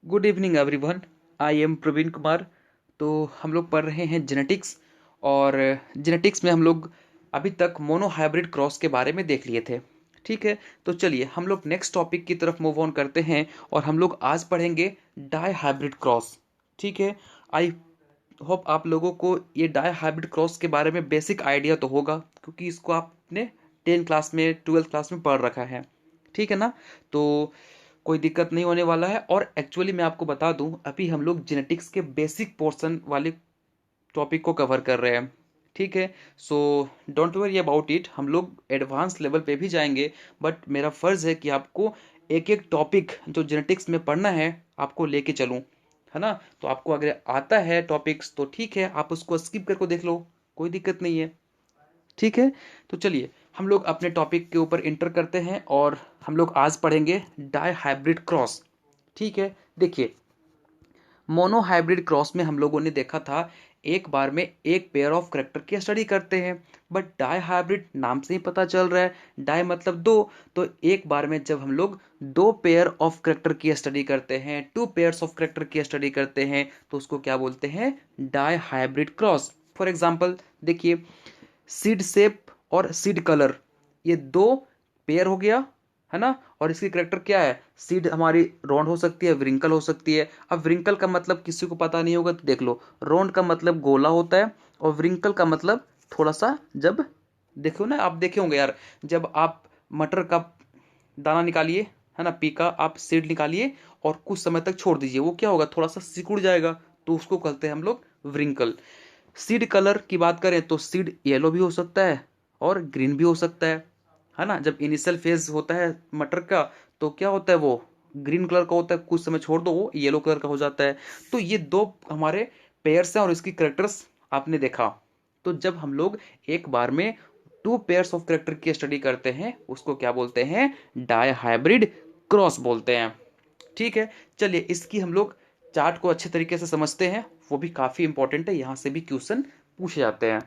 Good evening everyone. I am Praveen Kumar. तो हम लोग पढ़ रहे हैं जेनेटिक्स। और जेनेटिक्स में हम लोग अभी तक मोनो हाइब्रिड क्रॉस के बारे में देख लिए थे। ठीक है, तो चलिए हम लोग नेक्स्ट टॉपिक की तरफ मूव ऑन करते हैं और हम लोग आज पढ़ेंगे डाई हाइब्रिड क्रॉस। ठीक है, आई होप आप लोगों को ये डाई हाइब्रिड क्रॉस के बारे में बेसिक आइडिया तो होगा, क्योंकि इसको आपने 10 क्लास में 12th क्लास में पढ़ रखा है। ठीक है ना? तो कोई दिक्कत नहीं होने वाला है। और एक्चुअली मैं आपको बता दूं, अभी हम लोग जेनेटिक्स के बेसिक पोर्शन वाले टॉपिक को कवर कर रहे हैं। ठीक है, so don't worry about it, हम लोग एडवांस लेवल पे भी जाएंगे। बट मेरा फर्ज है कि आपको एक एक टॉपिक जो जेनेटिक्स में पढ़ना है आपको लेके चलूं, है ना? तो आपको अगर आता है टॉपिक्स तो ठीक है, आप उसको स्किप करके देख लो, कोई दिक्कत नहीं है। ठीक है, तो चलिए हम लोग अपने टॉपिक के ऊपर इंटर करते हैं और हम लोग आज पढ़ेंगे डाई हाइब्रिड क्रॉस। ठीक है, देखिए मोनो हाइब्रिड क्रॉस में हम लोगों ने देखा था एक बार में एक पेयर ऑफ करेक्टर की स्टडी करते हैं। बट डाई हाइब्रिड नाम से ही पता चल रहा है, डाई मतलब दो। तो एक बार में जब हम लोग दो पेयर ऑफ करेक्टर की स्टडी करते हैं, टू पेयर्स ऑफ करेक्टर की स्टडी करते हैं, तो उसको क्या बोलते हैं? Dihybrid cross. For example देखिए, सीड शेप और सीड कलर, ये दो पेयर हो गया, है ना? और इसकी करेक्टर क्या है? सीड हमारी राउंड हो सकती है, व्रिंकल हो सकती है। अब व्रिंकल का मतलब किसी को पता नहीं होगा तो देख लो, राउंड का मतलब गोला होता है और व्रिंकल का मतलब थोड़ा सा, जब देखो ना, आप देखे होंगे यार, जब आप मटर का दाना निकालिए, है ना, पी का आप सीड निकालिए और कुछ समय तक छोड़ दीजिए, वो क्या होगा? थोड़ा सा सिकुड़ जाएगा, तो उसको कहते हैं हम लोग व्रिंकल। सीड कलर की बात करें तो सीड येलो भी हो सकता है और ग्रीन भी हो सकता है ना? जब इनिशियल फेज होता है मटर का तो क्या होता है? वो ग्रीन कलर का होता है, कुछ समय छोड़ दो वो येलो कलर का हो जाता है। तो ये दो हमारे पेयर्स हैं और इसकी करेक्टर्स आपने देखा। तो जब हम लोग एक बार में टू पेयर्स ऑफ करेक्टर की स्टडी करते हैं उसको क्या बोलते हैं? डाई हाइब्रिड क्रॉस बोलते हैं। ठीक है, चलिए इसकी हम लोग चार्ट को अच्छे तरीके से समझते हैं, वो भी काफ़ी इंपॉर्टेंट है, यहाँ से भी क्वेश्चन पूछे जाते हैं।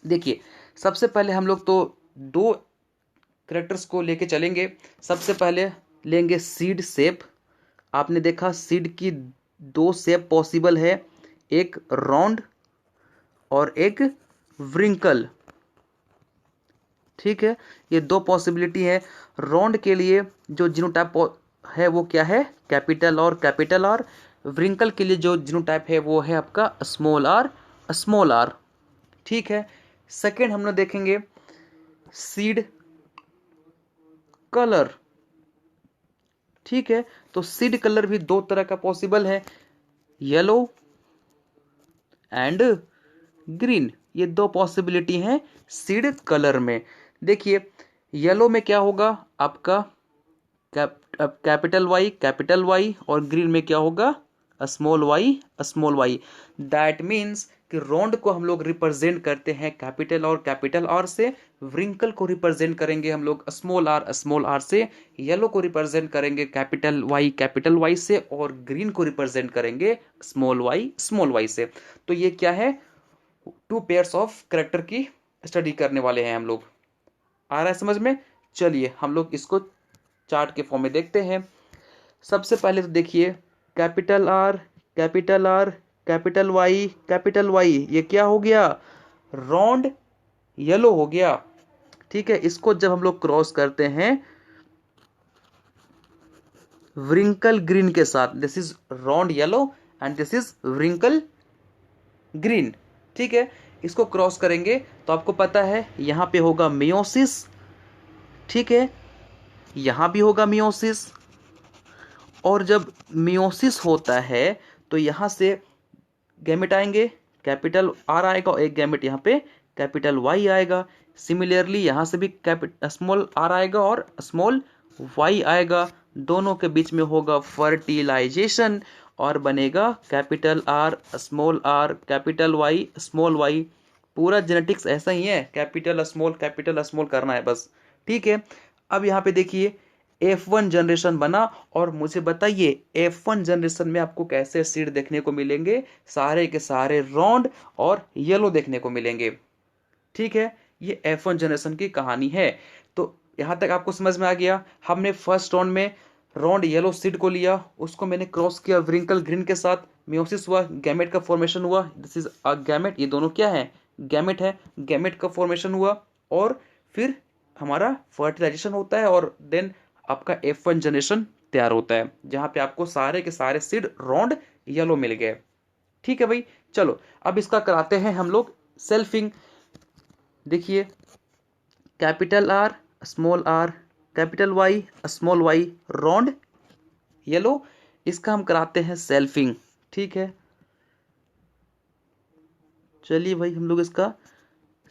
देखिए सबसे पहले हम लोग तो दो करेक्टर्स को लेके चलेंगे। सबसे पहले लेंगे सीड शेप। आपने देखा सीड की दो शेप पॉसिबल है, एक राउंड और एक व्रिंकल। ठीक है, ये दो पॉसिबिलिटी है। राउंड के लिए जो जीनोटाइप है वो क्या है? कैपिटल और कैपिटल आर। व्रिंकल के लिए जो जीनोटाइप है वो है आपका स्मॉल आर, स्मॉल आर। ठीक है, सेकेंड हम लोग देखेंगे सीड कलर। ठीक है, तो सीड कलर भी दो तरह का पॉसिबल है, येलो एंड ग्रीन। ये दो पॉसिबिलिटी हैं सीड कलर में। देखिए येलो में क्या होगा आपका? कैपिटल वाई, और ग्रीन में क्या होगा? Small Y. दैट मीन्स कि राउंड को हम लोग रिप्रेजेंट करते हैं कैपिटल और कैपिटल आर से, व्रिंकल को रिप्रेजेंट करेंगे हम लोग स्मॉल आर से, येलो को रिप्रेजेंट करेंगे कैपिटल वाई से, और ग्रीन को रिप्रेजेंट करेंगे स्मॉल वाई से। तो ये क्या है? टू पेयर्स ऑफ करेक्टर की स्टडी करने वाले हैं हम लोग। आ रहा है समझ में? चलिए हम लोग इसको चार्ट के फॉर्म में देखते हैं। सबसे पहले तो देखिए capital R, capital R, capital Y, ये क्या हो गया? राउंड येलो हो गया। ठीक है, इसको जब हम लोग क्रॉस करते हैं व्रिंकल ग्रीन के साथ, this is round yellow and this is wrinkle green. ठीक है, इसको क्रॉस करेंगे तो आपको पता है यहां पे होगा मियोसिस। ठीक है, यहां भी होगा मियोसिस। और जब मियोसिस होता है तो यहां से गैमेट आएंगे, कैपिटल आर आएगा और एक गैमेट यहाँ पे कैपिटल वाई आएगा। सिमिलरली यहाँ से भी स्मॉल आर आएगा और स्मॉल वाई आएगा। दोनों के बीच में होगा फर्टिलाइजेशन और बनेगा capital R, capital Y, small Y. पूरा जेनेटिक्स ऐसा ही है, कैपिटल स्मॉल करना है बस। ठीक है, अब यहाँ पे देखिए F1 जनरेशन बना और मुझे बताइए F1 जनरेशन में आपको कैसे सीड देखने को मिलेंगे? सारे के सारे राउंड और येलो देखने को मिलेंगे। ठीक है, ये F1 जनरेशन की कहानी है। तो यहां तक आपको समझ में आ गया। हमने फर्स्ट राउंड में रॉन्ड येलो सीड को लिया, उसको मैंने क्रॉस किया व्रिंकल ग्रीन के साथ, मियोसिस हुआ, गैमेट का फॉर्मेशन हुआ, दिस इज अ गैमेट, ये दोनों क्या है, गैमेट है, गैमेट का फॉर्मेशन हुआ, और फिर हमारा फर्टिलाइजेशन होता है, और देन आपका F1 जनरेशन तैयार होता है, जहां पे आपको सारे के सारे सीड रॉन्ड येलो मिल गए। ठीक है भाई, चलो अब इसका कराते हैं हम लोग सेल्फिंग। देखिए, capital R, small R, capital Y, small Y, रॉन्ड येलो, इसका हम कराते हैं सेल्फिंग। ठीक है, चलिए भाई हम लोग इसका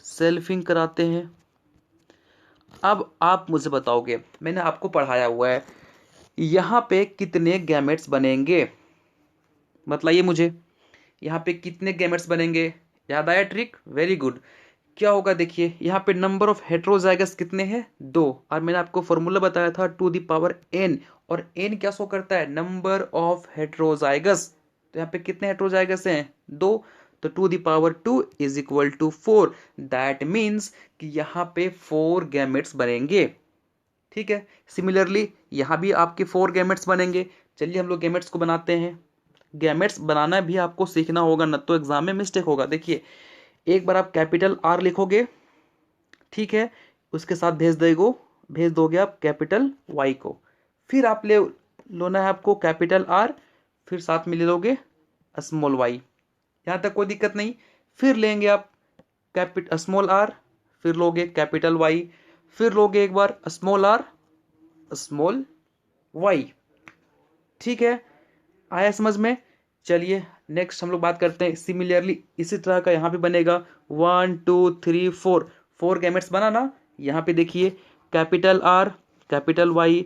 सेल्फिंग कराते हैं। अब आप मुझे बताओगे, मैंने आपको पढ़ाया हुआ है, यहाँ पे कितने गैमेट्स बनेंगे, बताइए मुझे, यहाँ पे कितने गैमेट्स बनेंगे। याद आया ट्रिक, वेरी गुड। क्या होगा, देखिए यहाँ पे नंबर ऑफ हेट्रोजाइगस कितने हैं, 2, और मैंने आपको फॉर्मूला बताया था टू द पावर n, और n क्या शो करता है, नंबर ऑफ हेट्रोजाइगस, तो यहाँ पे कितने हेट्रोजाइगस हैं, 2, तो to the power 2 is equal to 4, that means कि यहाँ पे 4 गैमेट्स बनेंगे। ठीक है, सिमिलरली यहाँ भी आपके 4 गैमेट्स बनेंगे। चलिए हम लोग गैमेट्स को बनाते हैं। गैमेट्स बनाना भी आपको सीखना होगा, न तो एग्जाम में मिस्टेक होगा। देखिए, एक बार आप कैपिटल आर लिखोगे, ठीक है, उसके साथ भेज दोगे आप कैपिटल वाई को, फिर आप लेना है आपको कैपिटल आर, फिर साथ में ले लोगे स्मॉल वाई, यहाँ तक कोई दिक्कत नहीं। फिर लेंगे आप कैपिटल स्मॉल आर, फिर लोगे कैपिटल वाई, फिर लोगे एक बार स्मॉल आर स्मॉल वाई। ठीक है, आया समझ में। चलिए नेक्स्ट हम लोग बात करते हैं, सिमिलरली इसी तरह का यहाँ पे बनेगा 1 2 3 4, 4 गैमेट्स बना ना। यहाँ पे देखिए, capital R, capital Y,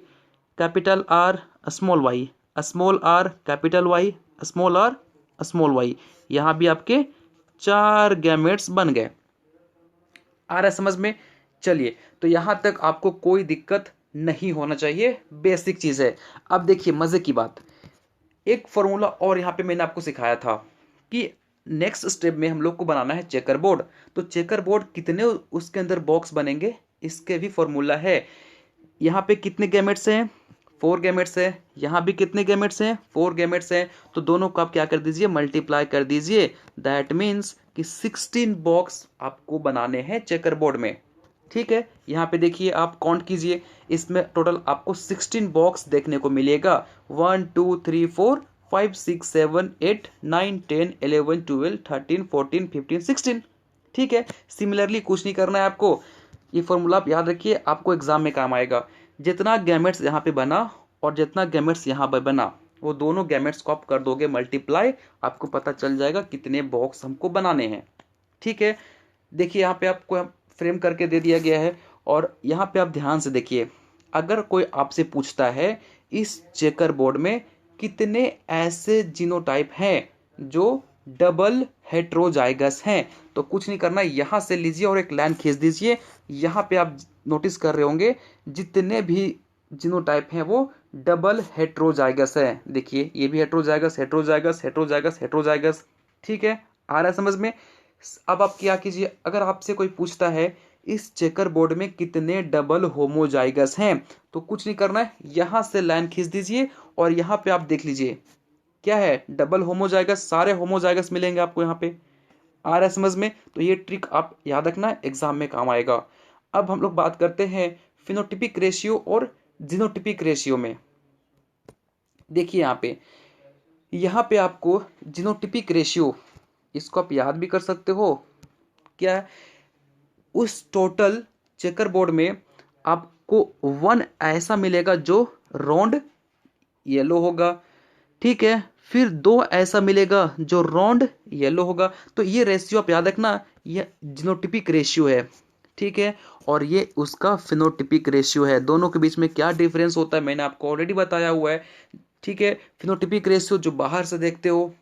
capital R, small Y, small R, capital Y, small R, small Y, यहाँ भी आपके 4 गैमेट्स बन गए। आ रहा है समझ में। चलिए, तो यहां तक आपको कोई दिक्कत नहीं होना चाहिए, बेसिक चीज है। अब देखिए मजे की बात, एक फॉर्मूला और यहाँ पे मैंने आपको सिखाया था कि नेक्स्ट स्टेप में हम लोग को बनाना है चेकर बोर्ड। तो चेकर बोर्ड कितने उसके अंदर बॉक्स बनेंगे, इसके भी फॉर्मूला है। यहाँ पे कितने गैमेट्स हैं, 4 गैमेट्स है, यहाँ भी कितने गैमेट्स हैं, 4 गैमेट्स हैं, तो दोनों को आप क्या कर दीजिए, मल्टीप्लाई कर दीजिए। दैट मीन्स कि 16 बॉक्स आपको बनाने हैं चेकर बोर्ड में। ठीक है, यहाँ पे देखिए आप काउंट कीजिए, इसमें टोटल आपको 16 बॉक्स देखने को मिलेगा। 1 2 3 4 5 6 7 8 9 10 11 12 13 14 15 16। ठीक है, सिमिलरली कुछ नहीं करना है आपको, ये फॉर्मूला आप याद रखिए, आपको एग्जाम में काम आएगा। जितना गैमेट्स यहाँ पे बना और जितना गैमेट्स यहाँ पे बना, वो दोनों गैमेट्स को आप कर दोगे मल्टीप्लाई, आपको पता चल जाएगा कितने बॉक्स हमको बनाने हैं। ठीक है, देखिए यहाँ पे आपको फ्रेम करके दे दिया गया है, और यहाँ पे आप ध्यान से देखिए, अगर कोई आपसे पूछता है इस चेकर बोर्ड में कितने ऐसे जीनोटाइप हैं जो डबल हेट्रोजाइगस हैं, तो कुछ नहीं करना, यहाँ से लीजिए और एक लाइन खींच दीजिए। यहाँ पे आप नोटिस कर रहे होंगे जितने भी जीनोटाइप हैं वो डबल हेट्रोजाइगस है। देखिए ये भी हेट्रोजाइगस हेट्रोजाइगस हेट्रोजाइगस हेट्रोजाइगस। ठीक है, आ रहा है समझ में। अब आप क्या कीजिए, अगर आपसे कोई पूछता है इस चेकर बोर्ड में कितने डबल होमोजाइगस हैं, तो कुछ नहीं करना है, यहां से लाइन खींच दीजिए और यहाँ पे आप देख लीजिए क्या है, डबल होमोजाइगस, सारे होमोजाइगस मिलेंगे आपको यहाँ पे। आ रहा है समझ में, तो ये ट्रिक आप याद रखना, एग्जाम में काम आएगा। अब हम लोग बात करते हैं फिनोटिपिक रेशियो और जीनोटिपिक रेशियो में। देखिए यहाँ पे आपको जीनोटिपिक रेशियो, इसको आप याद भी कर सकते हो, क्या है, उस टोटल चेकर बोर्ड में आपको 1 ऐसा मिलेगा जो राउंड येलो होगा। ठीक है, फिर 2 ऐसा मिलेगा जो राउंड येलो होगा। तो ये रेशियो आप याद रखना, ये जीनोटिपिक रेशियो है। ठीक है, और ये उसका फिनोटिपिक रेशियो है। दोनों के बीच में क्या डिफरेंस होता है मैंने आपको ऑलरेडी बताया हुआ है। ठीक है, फिनोटिपिक रेशियो जो बाहर से देखते हो,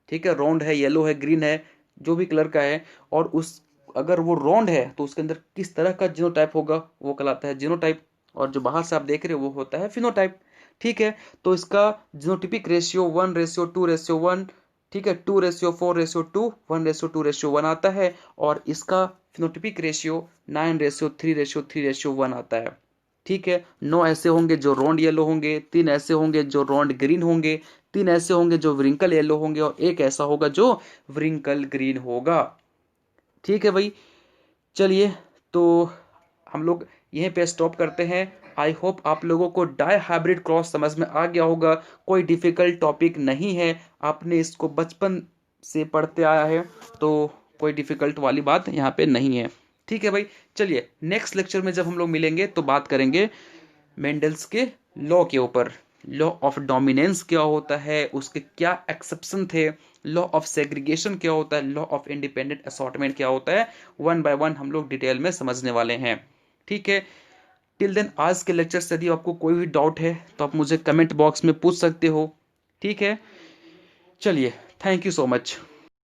ठीक है, राउंड है, येलो है, ग्रीन है, जो भी कलर का है, और उस अगर वो राउंड है तो उसके अंदर किस तरह का जीनोटाइप होगा वो कहलाता है जीनोटाइप, और जो बाहर से आप देख रहे हो वो होता है फिनोटाइप। ठीक है, तो इसका जीनोटिपिक रेशियो 1:2:1, ठीक है, 2:4:2, 1:2:1 आता है, और इसका फिनोटिपिक रेशियो 9:3:3:1 आता है। ठीक है, 9 ऐसे होंगे जो रॉन्ड येलो होंगे, 3 ऐसे होंगे जो रॉन्ड ग्रीन होंगे, 3 ऐसे होंगे जो व्रिंकल येलो होंगे और एक ऐसा होगा जो व्रिंकल ग्रीन होगा। ठीक है भाई, चलिए, तो हम लोग यहीं पे स्टॉप करते हैं। आई होप आप लोगों को डाई हाइब्रिड क्रॉस समझ में आ गया होगा। कोई डिफिकल्ट टॉपिक नहीं है, आपने इसको बचपन से पढ़ते आया है, तो कोई डिफिकल्ट वाली बात यहाँ पे नहीं है। ठीक है भाई, चलिए नेक्स्ट लेक्चर में जब हम लोग मिलेंगे तो बात करेंगे मेंडल्स के लॉ के ऊपर। लॉ ऑफ डोमिनेंस क्या होता है, उसके क्या एक्सेप्शन थे, लॉ ऑफ सेग्रीगेशन क्या होता है, लॉ ऑफ इंडिपेंडेंट असॉर्टमेंट क्या होता है, वन बाय वन हम लोग डिटेल में समझने वाले हैं। ठीक है, टिल देन आज के लेक्चर से यदि आपको कोई भी डाउट है तो आप मुझे कमेंट बॉक्स में पूछ सकते हो। ठीक है, चलिए, थैंक यू सो मच।